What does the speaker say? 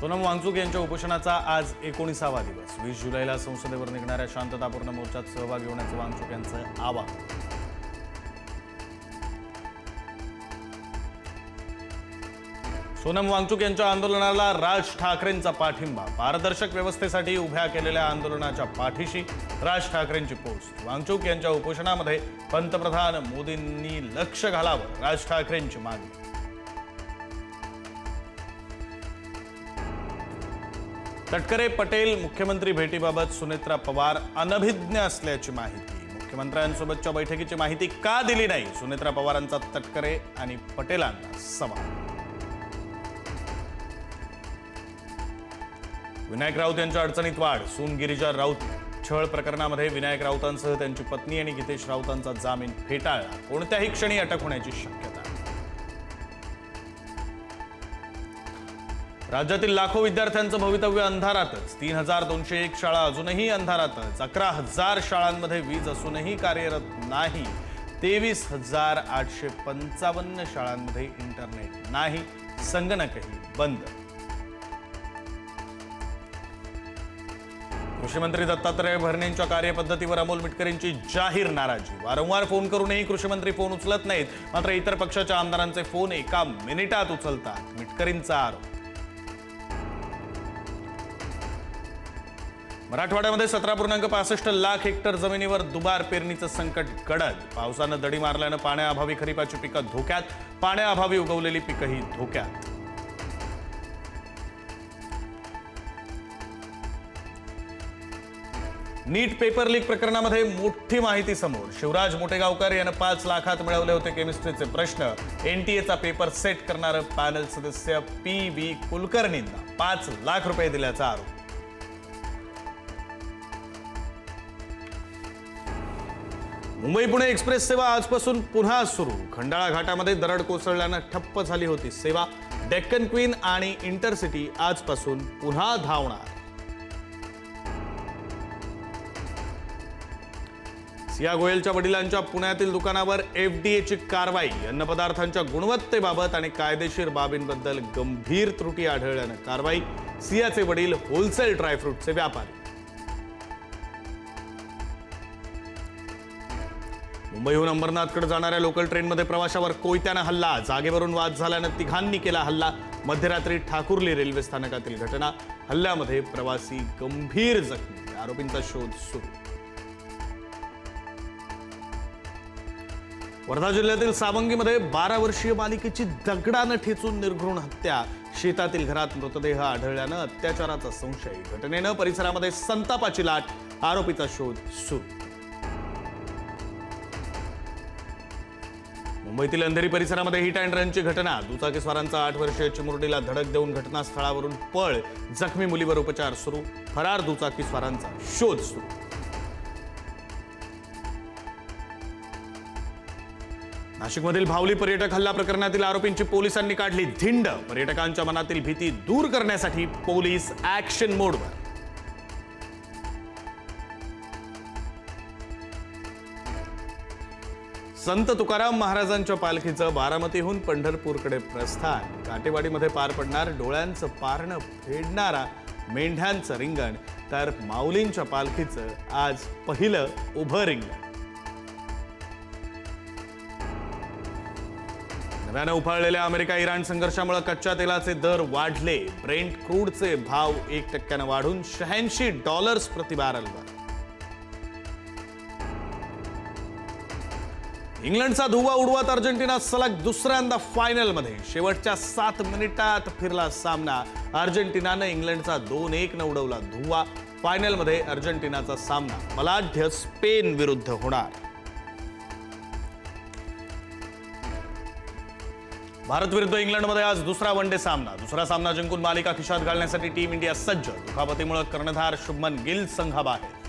सोनम वांगचुक यांच्या उपोषणाचा आज 19वा दिवस। 20 जुलैला संसदेवर निघणाऱ्या शांततापूर्ण मोर्चात सहभागी होण्याचे वांगचुक यांचं आवाहन। सोनम वांगचुक यांच्या आंदोलनाला राज ठाकरेंचा पाठिंबा। पारदर्शक व्यवस्थेसाठी उभ्या केलेल्या आंदोलनाच्या पाठीशी राज ठाकरेंची पोस्ट। वांगचुक यांच्या उपोषणामध्ये पंतप्रधान मोदींनी लक्ष घालावं, राज ठाकरेंची मागणी। तटकरे पटेल मुख्यमंत्री भेटीबाबत सुनेत्रा पवार अनभिज्ञ असल्याची माहिती। मुख्यमंत्र्यांसोबतच्या बैठकीची माहिती का दिली नाही, सुनेत्रा पवारांचा तटकरे आणि पटेलांना सवाल। विनायक राऊत यांच्या अडचणीत वाढ। सून गिरिजा राऊत छळ प्रकरणामध्ये विनायक राऊतांसह त्यांची पत्नी आणि गीतेश राऊतांचा जामीन फेटाळला। कोणत्याही क्षणी अटक होण्याची शक्यता। राज्यातील लाखो विद्यार्थ्यांचं भवितव्य अंधारातच। 3201 शाळा अजूनही अंधारातच। 11,000 शाळांमध्ये वीज असूनही कार्यरत नाही। 23,855 शाळांमध्ये इंटरनेट नाही, संगणकही बंद। कृषी मंत्री दत्तात्रय भरणेंच्या कार्यपद्धतीवर अमोल मिटकरींची जाहीर नाराजी। वारंवार फोन करूनही कृषी मंत्री फोन उचलत नाहीत, मात्र इतर पक्षाच्या आमदारांचे फोन एका मिनिटात उचलतात, मिटकरींचा आरोप। मराठवाड्यामध्ये 17.65 लाख हेक्टर जमिनीवर दुबार पेरणीचं संकट गडद। पावसानं दडी मारल्यानं पाण्याअभावी खरीपाची पिकं धोक्यात, पाण्याअभावी उगवलेली पिकंही धोक्यात। नीट पेपर लीक प्रकरणामध्ये मोठी माहिती समोर। शिवराज मोटेगावकर यानं 5 लाखात मिळवले होते केमिस्ट्रीचे प्रश्न। एनटीएचा पेपर सेट करणारं पॅनल सदस्य PV कुलकर्णींना 5 लाख रुपये दिल्याचा आरोप। मुंबई पुणे एक्सप्रेस सेवा आजपासून पुन्हा सुरू। खंडाळा घाटामध्ये दरड कोसळल्यानं ठप्प झाली होती सेवा। डेक्कन क्वीन आणि इंटरसिटी आजपासून पुन्हा धावणार। सिया गोयलच्या वडिलांच्या पुण्यातील दुकानावर FDAची कारवाई। अन्नपदार्थांच्या गुणवत्तेबाबत आणि कायदेशीर बाबींबद्दल गंभीर त्रुटी आढळल्यानं कारवाई। सियाचे वडील होलसेल ड्रायफ्रूटचे व्यापारी। मुंबईहून अंबरनाथकडे जाणाऱ्या लोकल ट्रेनमध्ये प्रवाशावर कोयत्यानं हल्ला। जागेवरून वाद झाल्यानं तिघांनी केला हल्ला। मध्यरात्री ठाकुर्ली रेल्वे स्थानकातील घटना। हल्ल्यामध्ये प्रवासी गंभीर जखमी, आरोपींचा शोध सुरू। वर्धा जिल्ह्यातील सावंगीमध्ये 12 वर्षीय बालिकेची दगडानं ठेचून निर्घृण हत्या। शेतातील घरात मृतदेह आढळल्यानं अत्याचाराचा संशय। घटनेनं परिसरामध्ये संतापाची लाट, आरोपीचा शोध सुरू। मुंबईतील अंधेरी परिसरामध्ये हिट अँड रनची घटना। दुचाकीस्वारांचा 8 वर्षीय चिमुरडीला धडक देऊन घटनास्थळावरून पळ। जखमी मुलीवर उपचार सुरू। फरार दुचाकीस्वारांचा शोध सुरू। नाशिकमधील भावली पर्यटक हल्ला प्रकरणातील आरोपींची पोलिसांनी काढली धिंड। पर्यटकांच्या मनातील भीती दूर करण्यासाठी पोलीस ऍक्शन मोडवर। संत तुकाराम महाराजांच्या पालखीचं बारामतीहून पंढरपूरकडे प्रस्थान। काटेवाडीमध्ये पार पडणार डोळ्यांचं पारणं फेडणारा मेंढ्यांचं रिंगण, तर माऊलींच्या पालखीचं आज पहिलं उभं रिंगण। नव्यानं उफाळलेल्या अमेरिका इराण संघर्षामुळे कच्च्या तेलाचे दर वाढले। ब्रेंट क्रूडचे भाव 1% वाढून $86 प्रति बॅरलवर। इंग्लंडचा धुव्वा उडवत अर्जेंटिना सलग दुसऱ्यांदा फायनलमध्ये। शेवटच्या 7 मिनिटात फिरला सामना। अर्जेंटिनानं इंग्लंडचा 2-1 उडवला धुव्वा। फायनलमध्ये अर्जेंटिनाचा सामना बलाढ्य स्पेन विरुद्ध होणार। भारत विरुद्ध इंग्लंडमध्ये आज दुसरा वनडे सामना। दुसरा सामना जिंकून मालिका खिशात घालण्यासाठी टीम इंडिया सज्ज। दुखापतीमुळे कर्णधार शुभमन गिल संघाबाहेर।